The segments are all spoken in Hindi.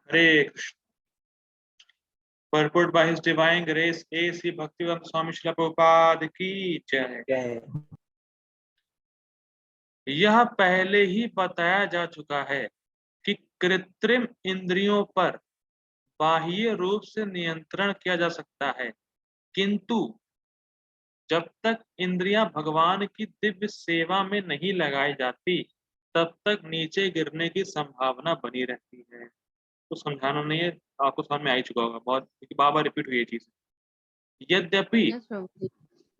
Hare Krishna. Purport by His Divine Grace A.C. Bhaktivedanta Swami Srila Prabhupada की जय। यह पहले ही बताया जा चुका है कि कृत्रिम इंद्रियों पर बाह्य रूप से नियंत्रण किया जा सकता है, किंतु जब तक इंद्रियां भगवान की दिव्य सेवा में नहीं लगाई जाती, तब तक नीचे गिरने की संभावना बनी रहती है। तो समझाना नहीं है, आपको समझ में आ ही चुका होगा बहुत, क्योंकि बार बार रिपीट हुई ये चीज। यद्यपि यस प्रभु जी।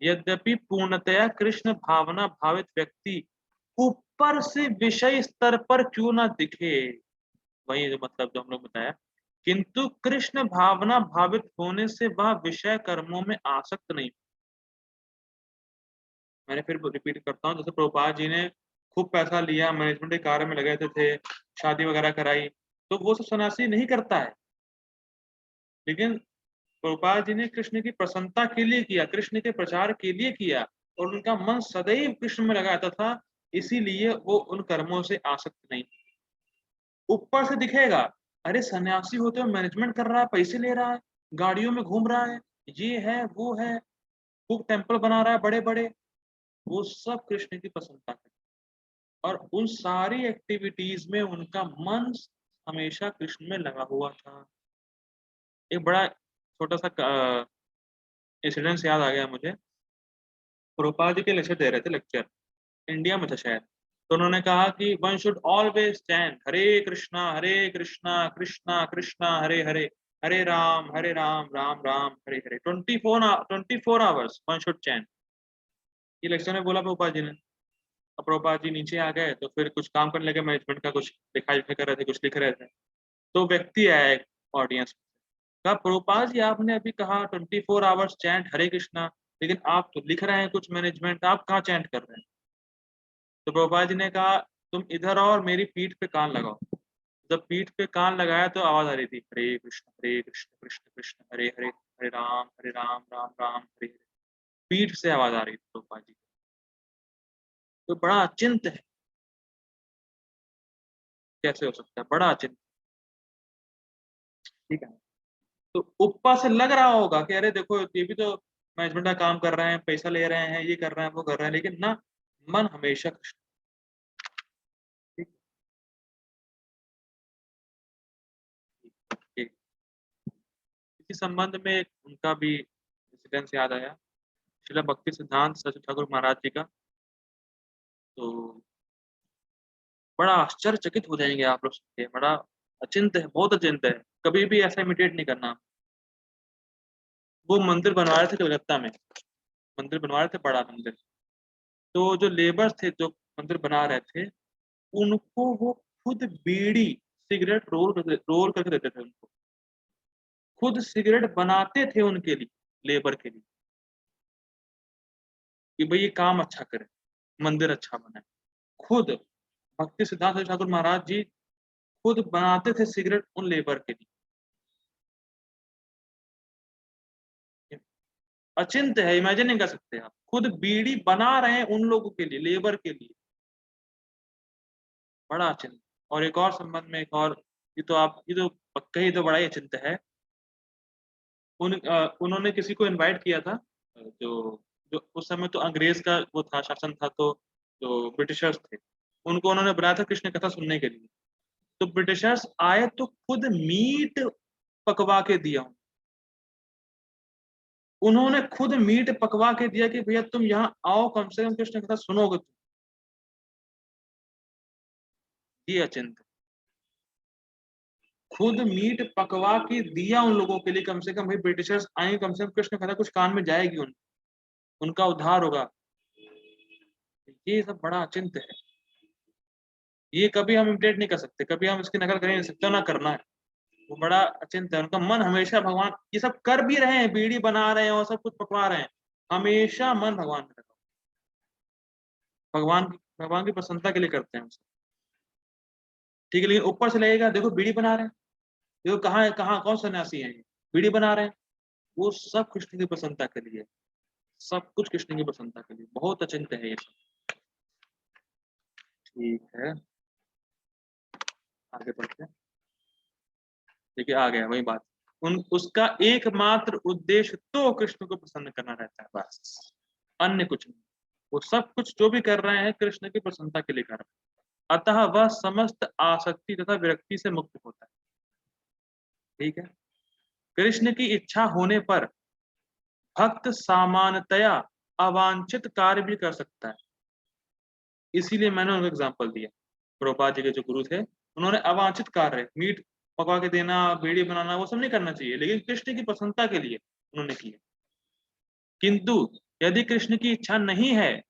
यद्यपि पूर्णतया कृष्ण भावना भावित व्यक्ति ऊपर से विषय स्तर पर क्यों ना दिखे, वही जो मतलब जो हम लोग बताया, किंतु कृष्ण भावना भावित होने से वह विषय कर्मों में आसक्त नहीं। मैंने फिर रिपीट करता हूँ, जैसे प्रभुपाद जी ने खूब पैसा लिया, मैनेजमेंट के कार्य में लगे थे, शादी वगैरह कराई, तो वो सब सन्यासी नहीं करता है। लेकिन प्रभुपाद जी ने कृष्ण की प्रसन्नता के लिए किया, कृष्ण के प्रचार के लिए किया, और उनका मन सदैव कृष्ण में लगा रहता था, इसीलिए वो उन कर्मों से आसक्त नहीं। ऊपर से दिखेगा, अरे सन्यासी होते हुए मैनेजमेंट कर रहा है, पैसे ले रहा है, गाड़ियों में घूम रहा है, ये है वो है, खूब टेम्पल बना रहा है बड़े बड़े, वो सब कृष्ण की प्रसन्नता है। और उन सारी एक्टिविटीज में उनका मन हमेशा कृष्ण में लगा हुआ था। एक बड़ा छोटा सा इंसिडेंस याद आ गया मुझे। प्रभुपाद जी के लेक्चर दे रहे थे, लेक्चर इंडिया में था शायद, तो उन्होंने कहा कि one should always chant Hare Krishna Krishna Krishna Hare Hare, Hare Ram Ram Ram Hare Hare, 24 hours one should chant. ये लेक्चर में बोला प्रभुपाद जी ने। अब प्रभुपाद जी नीचे आ गए तो फिर कुछ काम करने लगे, मैनेजमेंट का कुछ दिखाई कर रहे थे, कुछ लिख रहे थे। तो व्यक्ति आया एक ऑडियंस में, कहा प्रभुपाद जी आपने अभी कहा 24 आवर्स चैंट हरे कृष्णा, लेकिन आप तो लिख रहे हैं कुछ मैनेजमेंट, आप कहाँ चैंट कर रहे हैं? तो प्रभुपाद जी ने कहा तुम इधर आओ और मेरी पीठ पे कान लगाओ। जब पीठ पे कान लगाया तो आवाज आ रही थी, हरे कृष्ण कृष्ण कृष्ण हरे हरे, हरे राम राम राम हरे हरे। पीठ से आवाज आ रही थी प्रभुपाद जी। तो बड़ा अचिंत है, कैसे हो सकता है, बड़ा अचिंत। ठीक है, तो ऊपर से लग रहा होगा कि अरे देखो ये भी तो मैनेजमेंट का काम कर रहे हैं, पैसा ले रहे हैं, ये कर रहे हैं वो कर रहे हैं, लेकिन ना, मन हमेशा कृष्ण। ठीक है। इसी संबंध में उनका भी इंसिडेंस याद आया, श्रील भक्ति सिद्धांत सरस्वती ठाकुर महाराज जी का। तो बड़ा आश्चर्यचकित हो जाएंगे आप लोग सुन के, बड़ा अचिंत है, बहुत अचिंत है, कभी भी ऐसा इमिटेट नहीं करना। वो मंदिर बनवा रहे थे कलकत्ता में, मंदिर बनवा रहे थे, बड़ा मंदिर। तो जो लेबर्स थे जो मंदिर बना रहे थे, उनको वो खुद बीड़ी सिगरेट रोल करके देते थे उनको, खुद सिगरेट बनाते थे उनके लिए, लेबर के लिए, कि भाई ये काम अच्छा करे, मंदिर अच्छा बने। खुद भक्ति सिद्धांत सरस्वती ठाकुर महाराज जी खुद बनाते थे सिगरेट उन लेबर के लिए। अचिंत है, इमेजिन नहीं कर सकते आप, खुद बीड़ी बना रहे हैं उन लोगों के लिए, लेबर के लिए, बड़ा अचिंत। और एक और संबंध में एक और, ये तो आप, ये तो पक्का ही तो बड़ा ही अचिंत है। उन्होंने किसी को इनवाइट किया था, जो जो उस समय तो अंग्रेज का वो था, शासन था, तो जो ब्रिटिशर्स थे उनको उन्होंने बुलाया था कृष्ण कथा सुनने के लिए। तो ब्रिटिशर्स आए तो खुद मीट पकवा के दिया, उन्होंने खुद मीट पकवा के दिया कि भैया तुम यहाँ आओ, कम से कम कृष्ण कथा सुनोगे तुम। ये अचिंत, खुद मीट पकवा के दिया उन लोगों के लिए, कम से कम भाई ब्रिटिशर्स आएंगे, कम से कम कृष्ण कथा कुछ कान में जाएगी, उनका उद्धार होगा। ये सब बड़ा अचिंत है, ये कभी हम इमिटेट नहीं कर सकते, कभी हम इसकी नकल कर नहीं सकते, ना करना है। वो बड़ा अचिंत है, उनका मन हमेशा भगवान, ये सब कर भी रहे हैं, बीड़ी बना रहे हैं और सब कुछ पकवा रहे हैं, हमेशा मन भगवान में लगा, भगवान की प्रसन्नता के लिए करते हैं। ठीक है, लेकिन ऊपर से लगेगा देखो बीड़ी बना रहे हैं, देखो कहाँ है, कहाँ कौन सन्यासी है, बीड़ी बना रहे हैं, वो सब कृष्ण की प्रसन्नता के लिए, सब कुछ कृष्ण की प्रसन्नता के लिए, बहुत अचिंत है ये सब। ठीक है, आगे बढ़ते हैं। देखिए आ गया वही बात, उसका एकमात्र उद्देश्य तो कृष्ण को प्रसन्न करना रहता है, बस अन्य कुछ नहीं। वो सब कुछ जो भी कर रहे हैं कृष्ण की प्रसन्नता के लिए कर रहे हैं, अतः वह समस्त आसक्ति तथा विरक्ति से मुक्त होता है। ठीक है, कृष्ण की इच्छा होने पर भक्त सामान्यतया अवांछित कार्य भी कर सकता है। इसीलिए मैंने उनको एग्जाम्पल दिया। प्रभुपाद जी के जो गुरु थे उन्होंने अवांछित कार्य, मीट पका के देना, बीड़ी बनाना, वो सब नहीं करना चाहिए, लेकिन कृष्ण की प्रसन्नता के लिए उन्होंने किया। किंतु यदि कृष्ण की इच्छा नहीं है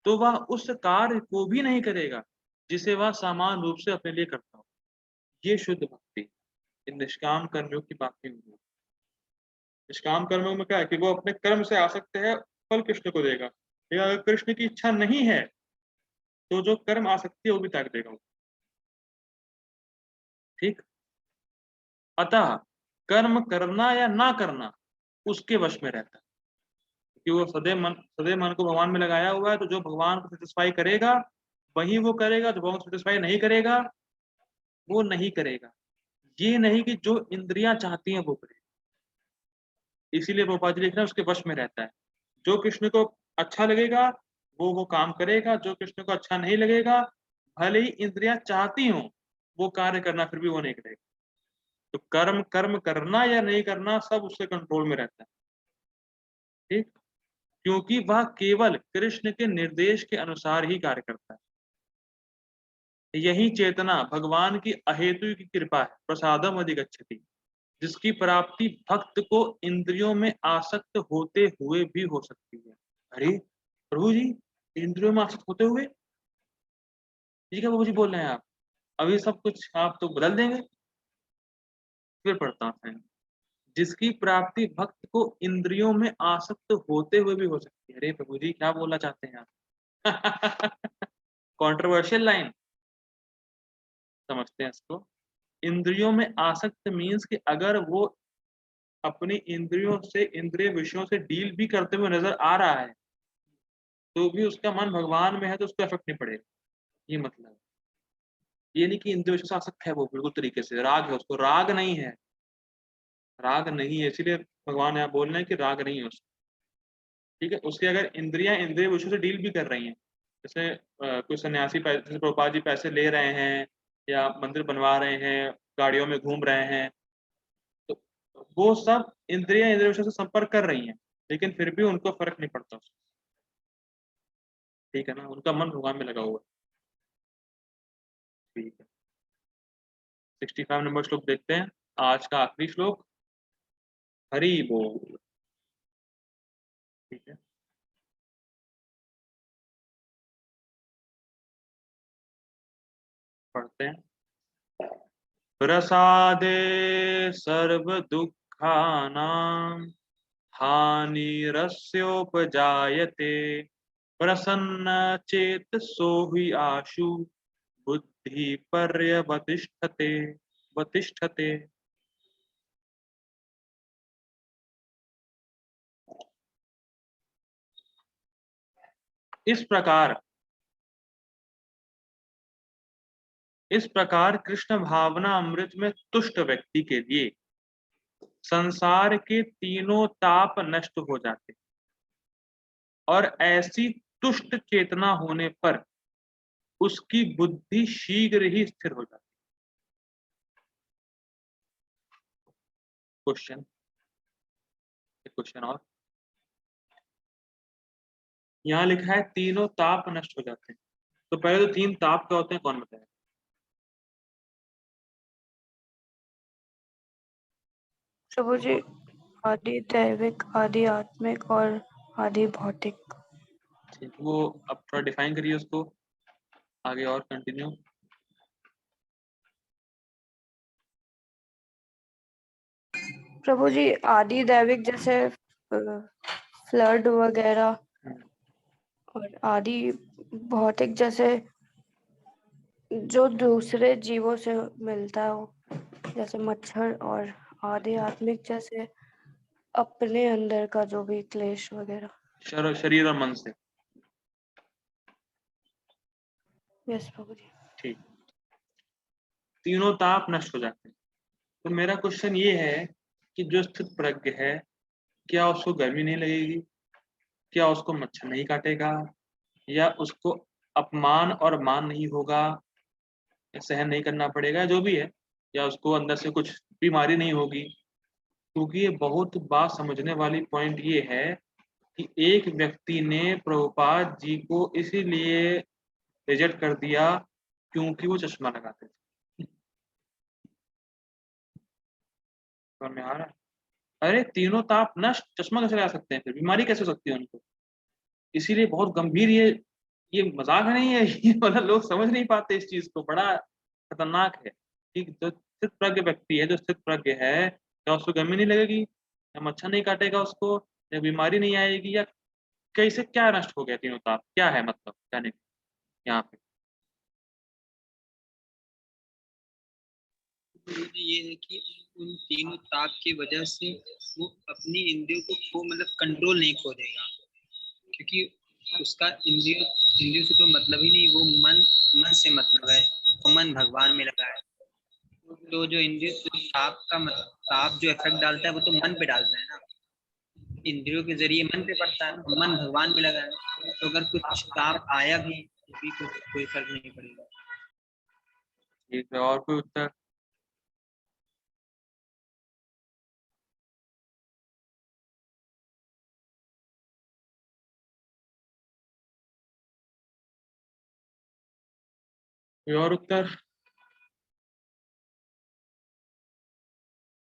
तो वह उस कार्य को भी नहीं करेगा जिसे वह सामान्य रूप से अपने लिए करता हो। ये शुद्ध भक्ति, निष्काम कर्मयोग की बात नहीं हुई। निष्काम कर्मयोग में क्या है कि वो अपने कर्म से आसक्त है, फल कृष्ण को देगा, लेकिन अगर कृष्ण की इच्छा नहीं है तो जो कर्म आसक्ति है वो भी त्याग देगा वो। ठीक, अतः कर्म करना या ना करना उसके वश में रहता है, कि वो सदैव मन को भगवान में लगाया हुआ है, तो जो भगवान को सेटिस्फाई करेगा वही वो करेगा, जो भगवान को सेटिस्फाई नहीं करेगा वो नहीं करेगा। ये नहीं कि जो इंद्रियां चाहती हैं वो करेगा। इसीलिए प्रभुपाद जी लिख रहे हैं उसके वश में रहता है। जो कृष्ण को अच्छा लगेगा वो काम करेगा, जो कृष्ण को अच्छा नहीं लगेगा भले ही इंद्रियां चाहती हों वो कार्य करना फिर भी वो नहीं करेगा। तो कर्म करना या नहीं करना सब उसके कंट्रोल में रहता है। ठीक, क्योंकि वह केवल कृष्ण के निर्देश के अनुसार ही कार्य करता है। यही चेतना भगवान की अहेतु की कृपा है, प्रसादम अधिगच्छति, जिसकी प्राप्ति भक्त को इंद्रियों में आसक्त होते हुए भी हो सकती है। अरे प्रभु जी, इंद्रियों में आसक्त होते हुए, ये क्या प्रभु जी बोल रहे हैं आप? अभी सब कुछ आप तो बदल देंगे। फिर पढ़ता हूँ, जिसकी प्राप्ति भक्त को इंद्रियों में आसक्त होते हुए भी हो सकती है। अरे प्रभु जी क्या बोलना चाहते हैं आप? कंट्रोवर्शियल लाइन, समझते हैं इसको। इंद्रियों में आसक्त मीन्स कि अगर वो अपनी इंद्रियों से, इंद्रिय विषयों से डील भी करते हुए नजर आ रहा है तो भी उसका मन भगवान में है तो उसको इफेक्ट नहीं पड़ेगा। ये मतलब है। ये नहीं कि इंद्रिय विषयों से आसक्त है वो बिल्कुल तरीके से, राग है उसको, राग नहीं है, राग नहीं है, इसीलिए भगवान यहाँ बोल रहे हैं कि राग नहीं है उसको। ठीक है, उसके अगर इंद्रियां इंद्रिय विषयों से डील भी कर रही हैं, जैसे कोई सन्यासी जैसे प्रभुपाद जी पैसे ले रहे हैं या मंदिर बनवा रहे हैं, गाड़ियों में घूम रहे हैं, तो वो सब इंद्रियां इंद्रिय विषयों से संपर्क कर रही हैं, लेकिन फिर भी उनको फर्क नहीं पड़ता उससे। ठीक है ना, उनका मन भगवान में लगा हुआ है। ठीक है, 65 नंबर श्लोक देखते हैं, आज का आखिरी श्लोक। हरि बोल। ठीक है, पढ़ते हैं। प्रसादे सर्व दुखानां हानिरस्योपजायते, प्रसन्न चेतसो हि आशु बुद्धि पर्यवतिष्ठते वतिष्ठते। इस प्रकार कृष्ण भावना अमृत में तुष्ट व्यक्ति के लिए संसार के तीनों ताप नष्ट हो जाते, और ऐसी तुष्ट चेतना होने पर उसकी बुद्धि शीघ्र ही स्थिर हो जाती। क्वेश्चन, क्वेश्चन और यहाँ लिखा है तीनों ताप नष्ट हो जाते हैं, तो पहले तो तीन ताप क्या होते हैं कौन बताए? प्रभु जी, आदि दैविक, आदि आत्मिक और आदि भौतिक। ठीक, वो अब थोड़ा डिफाइन करिए उसको आगे और कंटिन्यू। प्रभु जी, आदि दैविक जैसे फ्लड वगैरह, और आदि भौतिक जैसे जो दूसरे जीवों से मिलता है वो, जैसे मच्छर, और आदि आत्मिक जैसे अपने अंदर का जो भी क्लेश वगैरह। शरीर और मन से। यस प्रभु जी। ठीक, तीनों ताप नष्ट हो जाते हैं। तो मेरा क्वेश्चन ये है कि जो स्थित प्रज्ञ है, क्या उसको गर्मी नहीं लगेगी? क्या उसको मच्छर नहीं काटेगा? या उसको अपमान और मान नहीं होगा, सहन नहीं करना पड़ेगा, जो भी है, या उसको अंदर से कुछ बीमारी नहीं होगी? क्योंकि ये बहुत बात समझने वाली पॉइंट ये है कि एक व्यक्ति ने प्रभुपाद जी को इसीलिए रिजेक्ट कर दिया क्योंकि वो चश्मा लगाते थे। समझ में आ रहा है? अरे तीनों ताप नष्ट, चश्मा कैसे लगा सकते हैं, फिर बीमारी कैसे हो सकती है उनको? इसीलिए बहुत गंभीर ये मजाक नहीं है। ये मतलब लोग समझ नहीं पाते इस चीज को, बड़ा खतरनाक है कि जो स्थित प्रज्ञ व्यक्ति है, जो स्थित प्रज्ञ है, क्या उसको गर्मी नहीं लगेगी, या मच्छर नहीं काटेगा उसको, या बीमारी नहीं आएगी, या कैसे, क्या नष्ट हो गया तीनों ताप, क्या है मतलब कहने का यहाँ पे? ये है कि उन तीनों ताप की वजह से वो अपनी इंद्रियों को मतलब कंट्रोल नहीं खो देगा, क्योंकि उसका इंद्रियों से कोई मतलब ही नहीं, वो मन से मतलब है, वो मन भगवान में लगा है। तो जो इंद्रिय ताप जो इफेक्ट डालता है वो तो मन पे डालता है ना, इंद्रियों के जरिए मन पे पड़ता है, मन भगवान में लगा है, तो अगर कुछ ताप आया भी तो भी कुछ कोई फर्क नहीं पड़ेगा। ठीक है, और कोई उत्तर? कोई और उत्तर?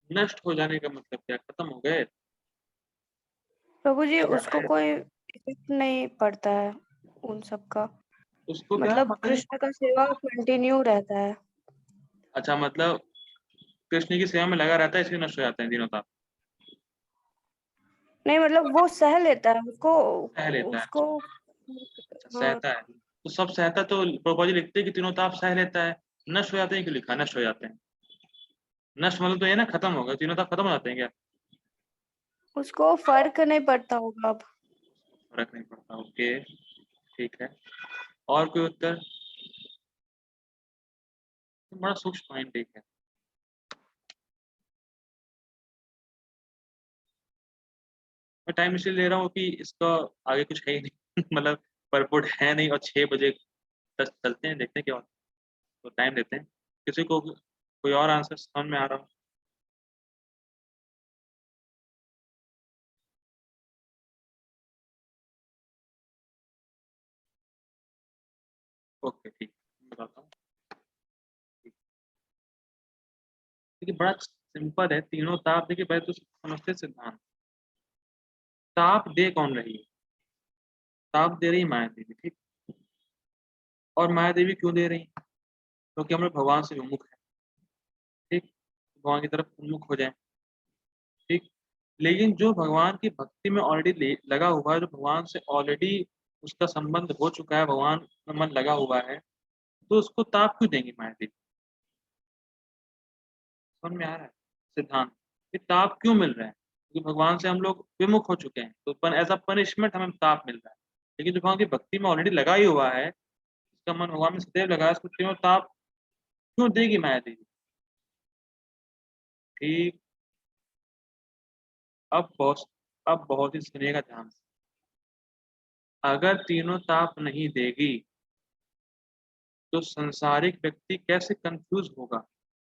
नष्ट हो जाने का मतलब क्या, खत्म हो गए? प्रभु जी उसको कोई इफेक्ट नहीं पड़ता है उन सब का, उसको क्या मतलब माता जी? कृष्ण का सेवा कंटिन्यू रहता है। अच्छा, मतलब कृष्ण की सेवा में लगा रहता है, इसलिए नष्ट हो जाते हैं तीनों ताप? नहीं मतलब वो सह लेता है उसको सह लेता है? उसको अच्छा, हाँ। सहता है। तो सब सहता, तो प्रभुपा जी लिखते हैं कि तीनों ताप सह लेता है। नष्ट हो जाते हैं क्यों लिखा, नष्ट हो जाते हैं? नष्ट मतलब तो ये ना खत्म हो गए, तीनों ताप खत्म हो जाते हैं क्या? उसको फर्क नहीं पड़ता होगा अब। फर्क नहीं पड़ता, ओके, ठीक है। और कोई उत्तर? बड़ा सूक्ष्म पॉइंट एक है। मैं टाइम इसलिए ले रहा हूँ कि इसका आगे कुछ है ही नहीं। मतलब परपुट है नहीं, और 6 बजे चलते हैं, देखते हैं क्या होता है, तो टाइम देते हैं। किसी को कोई और आंसर समझ में आ रहा हो? ओके, ठीक, बताता हूँ। देखिए बड़ा सिंपल है, तीनों ताप, देखिए पहले तो समझते सिद्धांत। ताप दे कौन रही है? ताप दे रही माया देवी, ठीक। और माया देवी क्यों दे रही है? क्योंकि हम लोग भगवान से विमुख है, ठीक, भगवान की तरफ उन्मुख हो जाए, ठीक। लेकिन जो भगवान की भक्ति में ऑलरेडी लगा हुआ है, जो भगवान से ऑलरेडी उसका संबंध हो चुका है, भगवान में मन लगा हुआ है, तो उसको ताप क्यों देंगी माया देवी? समझ में आ रहा है सिद्धांत? ये ताप क्यों मिल रहा है? क्योंकि भगवान से हम लोग विमुख हो चुके हैं, तो एज अ पनिशमेंट हमें ताप मिल रहा है। लेकिन जो भगवान की भक्ति में ऑलरेडी लगा ही हुआ है, इसका मन भगवान में सदैव लगा है, उसको क्यों ताप क्यों देगी माया देवी? ठीक। अब बहुत ही सुनिएगा ध्यान से। अगर तीनों ताप नहीं देगी तो संसारिक व्यक्ति कैसे कंफ्यूज होगा?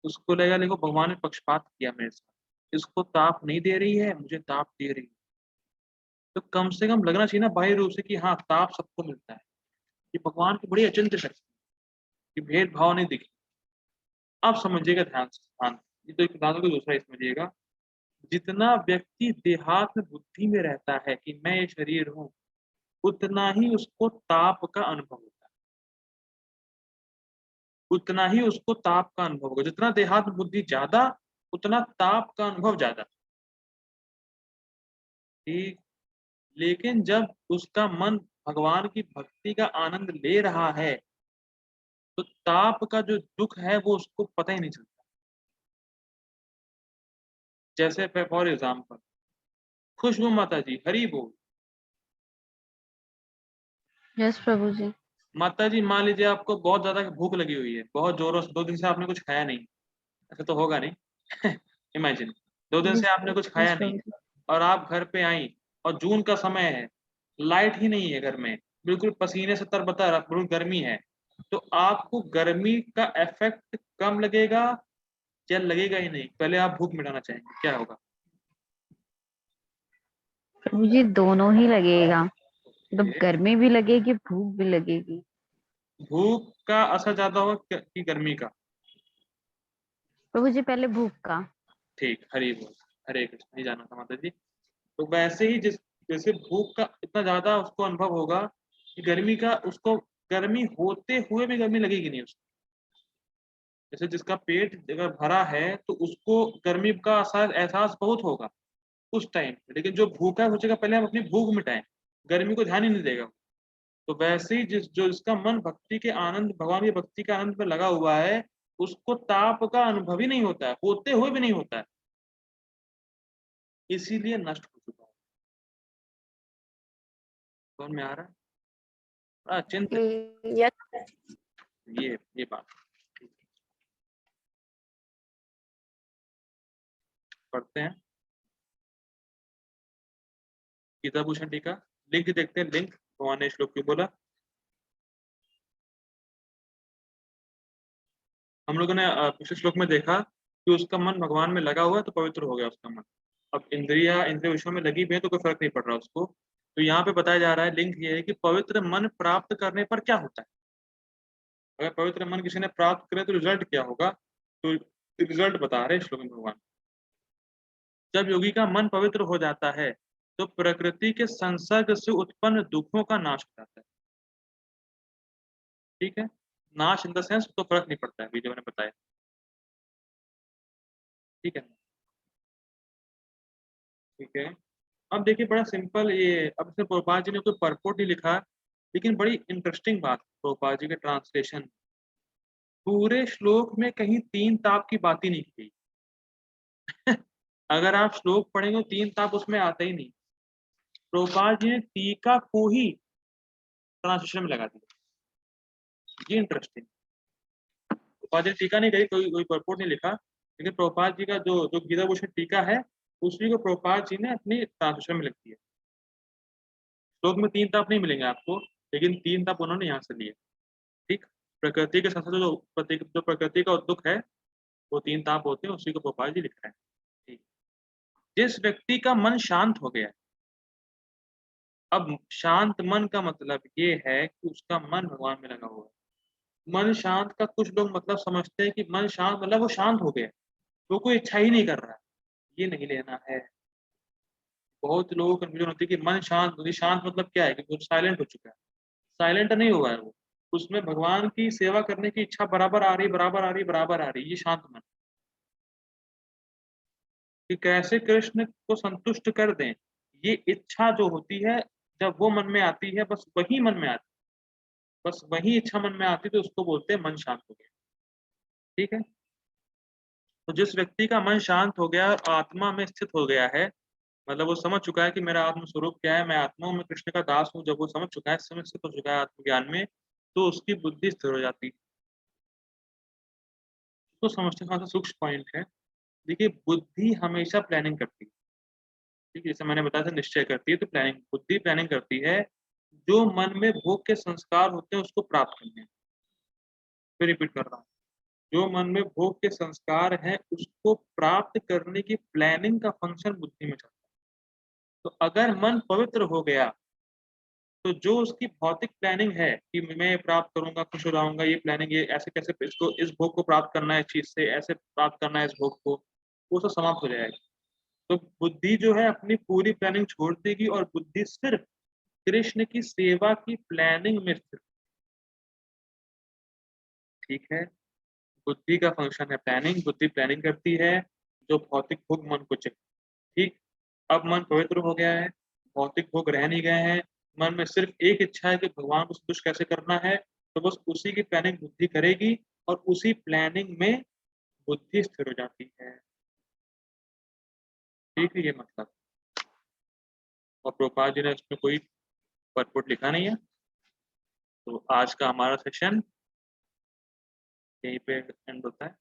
उसको लगेगा देखो भगवान ने पक्षपात किया मेरे साथ, इसको ताप नहीं दे रही है, मुझे ताप दे रही है। तो कम से कम लगना चाहिए ना बाह्य रूप से कि हाँ ताप सबको मिलता है। ये भगवान की बड़ी अचिंत्य शक्ति, ये भेदभाव नहीं दिखी। आप समझिएगा ध्यान से, ध्यान। ये तो एक सिद्धांत को दूसरा समझिएगा। जितना व्यक्ति देहात में बुद्धि में रहता है कि मैं ये शरीर हूँ, उतना ही उसको ताप का अनुभव होता है, उतना ही उसको ताप का अनुभव होगा। जितना देहात में बुद्धि ज्यादा, उतना ताप का अनुभव ज्यादा, ठीक। लेकिन जब उसका मन भगवान की भक्ति का आनंद ले रहा है, तो ताप का जो दुख है वो उसको पता ही नहीं चलता। जैसे फॉर एग्जाम्पल, खुशबू माता जी, हरि बोल। यस प्रभु जी। माता जी मान लीजिए आपको बहुत ज्यादा भूख लगी हुई है, बहुत जोरों से, 2 दिन से आपने कुछ खाया नहीं, ऐसा तो होगा नहीं? इमेजिन 2 दिन से आपने कुछ खाया यस नहीं प्रभु जी। और आप घर पे आई और जून का समय है, लाइट ही नहीं है घर में, बिल्कुल पसीने से तरबतर, बिल्कुल गर्मी है, तो आपको गर्मी का इफ़ेक्ट कम लगेगा या लगेगा ही नहीं? पहले आप भूख मिटाना चाहेंगे, क्या होगा? प्रभु जी दोनों ही लगेगा, मतलब ओके, गर्मी भी लगेगी, भूख भी लगेगी। भूख का असर ज़्यादा होगा कि गर्मी का? प्रभु जी पहले भूख का। ठीक, हरि बोल, हरे कृष्ण, ये जाना था माता जी। तो वैसे ही जैसे भूख का इतना ज़्यादा उसको अनुभव होगा कि गर्मी का उसको गर्मी होते हुए भी गर्मी लगेगी नहीं उसको। जैसे जिसका पेट अगर भरा है तो उसको गर्मी का एहसास बहुत होगा उस टाइम, लेकिन जो भूखा है सोचेगा पहले हम अपनी भूख मिटाएँ, गर्मी को ध्यान ही नहीं देगा। तो वैसे ही जिसका मन भक्ति के आनंद, भगवान की भक्ति के आनंद में लगा हुआ है, उसको ताप का अनुभव ही नहीं होता है, होते हुए भी नहीं होता है। इसीलिए नष्ट हो चुका है। समझ में आ रहा है? बड़ा चिंत यस ये बात। ठीक, पढ़ते हैं गीता भूषण टीका, लिंक देखते हैं, लिंक भगवान ने श्लोक क्यों बोला। हम लोगों ने पिछले श्लोक में देखा कि उसका मन भगवान में लगा हुआ है तो पवित्र हो गया उसका मन। अब इंद्रिय विषयों में लगी हुई है तो कोई फर्क नहीं पड़ रहा उसको। तो यहाँ पे बताया जा रहा है, लिंक ये है कि पवित्र मन प्राप्त करने पर क्या होता है। अगर पवित्र मन किसी ने प्राप्त करे तो रिजल्ट क्या होगा, तो रिजल्ट बता रहे हैं श्लोक में भगवान। जब योगी का मन पवित्र हो जाता है तो प्रकृति के संसर्ग से उत्पन्न दुखों का नाश हो जाता है। ठीक है, नाश इन द सेंस तो फर्क नहीं पड़ता है, अभी जो मैंने बताया। ठीक है, ठीक है। अब देखिए बड़ा सिंपल ये, अब इसमें प्रभुपाद जी ने कोई परपोट नहीं लिखा, लेकिन बड़ी इंटरेस्टिंग बात प्रभुपाद जी के ट्रांसलेशन, पूरे श्लोक में कहीं 3 ताप की बात ही नहीं की। अगर आप श्लोक पढ़ेंगे तो 3 ताप उसमें आता ही नहीं। प्रभुपाद जी ने टीका को ही ट्रांसलेशन में लगा दिया। ये इंटरेस्टिंग, प्रभुपाद जी ने टीका नहीं कही, कोई परपोट नहीं लिखा, लेकिन प्रभुपाद जी का जो जो गीता भूषण टीका है उसी को प्रभुपाद जी ने अपनी ट्रांसलेशन में लिख दिया। श्लोक में 3 ताप नहीं मिलेंगे आपको, लेकिन 3 ताप उन्होंने यहाँ से लिए। ठीक, प्रकृति के साथ जो प्रकृति का दुख है वो 3 ताप होते हैं, उसी को गोपाल जी लिख रहे हैं। ठीक, जिस व्यक्ति का मन शांत हो गया, अब शांत मन का मतलब ये है कि उसका मन भगवान में लगा हुआ है। मन शांत का कुछ लोग मतलब समझते हैं कि मन शांत मतलब वो शांत हो गया, वो कोई इच्छा ही नहीं कर रहा है। ये नहीं लेना है। बहुत लोगों को कन्फ्यूजन होती है कि मन शांत, शांत मतलब क्या है कि वो साइलेंट हो चुका है। साइलेंट नहीं हुआ है वो, उसमें भगवान की सेवा करने की इच्छा बराबर आ रही, बराबर आ रही, बराबर आ रही, ये शांत मन। कि कैसे कृष्ण को संतुष्ट कर दें, ये इच्छा जो होती है जब वो मन में आती है, बस वही मन में आती है, बस वही इच्छा मन में आती है, तो उसको बोलते हैं मन शांत हो गया। ठीक है, तो जिस व्यक्ति का मन शांत हो गया और आत्मा में स्थित हो गया है, मतलब वो समझ चुका है कि मेरा आत्म स्वरूप क्या है, मैं आत्मा हूँ, मैं कृष्ण का दास हूँ, जब वो समझ चुका है, समय स्थित हो चुका है आत्मज्ञान में, तो उसकी बुद्धि स्थिर हो जाती है। उसको समझते थोड़ा सा सूक्ष्म पॉइंट है। देखिए बुद्धि हमेशा प्लानिंग करती है। ठीक है, जैसे मैंने बताया था निश्चय करती है, तो प्लानिंग, बुद्धि प्लानिंग करती है जो मन में भोग के संस्कार होते हैं उसको प्राप्त करने हैं। फिर रिपीट कर रहा हूँ, जो मन में भोग के संस्कार हैं उसको प्राप्त करने की प्लानिंग का फंक्शन बुद्धि में चलता है। तो अगर मन पवित्र हो गया तो जो उसकी भौतिक प्लानिंग है कि मैं ये प्राप्त करूंगा, खुश हो जाऊंगा, ये प्लानिंग, ये ऐसे कैसे इसको, इस भोग को प्राप्त करना है, इस चीज से ऐसे प्राप्त करना है इस भोग को, वो सब समाप्त हो जाएगा। तो बुद्धि जो है अपनी पूरी प्लानिंग छोड़ देगी और बुद्धि सिर्फ कृष्ण की सेवा की प्लानिंग में स्थित। ठीक है, बुद्धि का फंक्शन है प्लानिंग, बुद्धि प्लानिंग करती है जो भौतिक भोग मन को चाहिए। ठीक, अब मन पवित्र हो गया है, भौतिक भोग रह नहीं गए हैं, मन में सिर्फ एक इच्छा है कि भगवान को संतुष्ट कैसे करना है, तो बस उसी की प्लानिंग बुद्धि करेगी और उसी प्लानिंग में बुद्धि स्थिर हो जाती है। ठीक है, ये मतलब। और प्रभुपाद जी ने इसमें कोई परपुट लिखा नहीं है। तो आज का हमारा सेशन यहीं पे एंड होता है।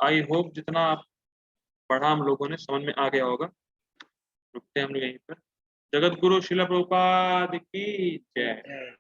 आई होप जितना पढ़ा हम लोगों ने समझ में आ गया होगा। रुकते हैं हम लोग यहीं पर। जगत गुरु शिला प्रभुपाद की जय।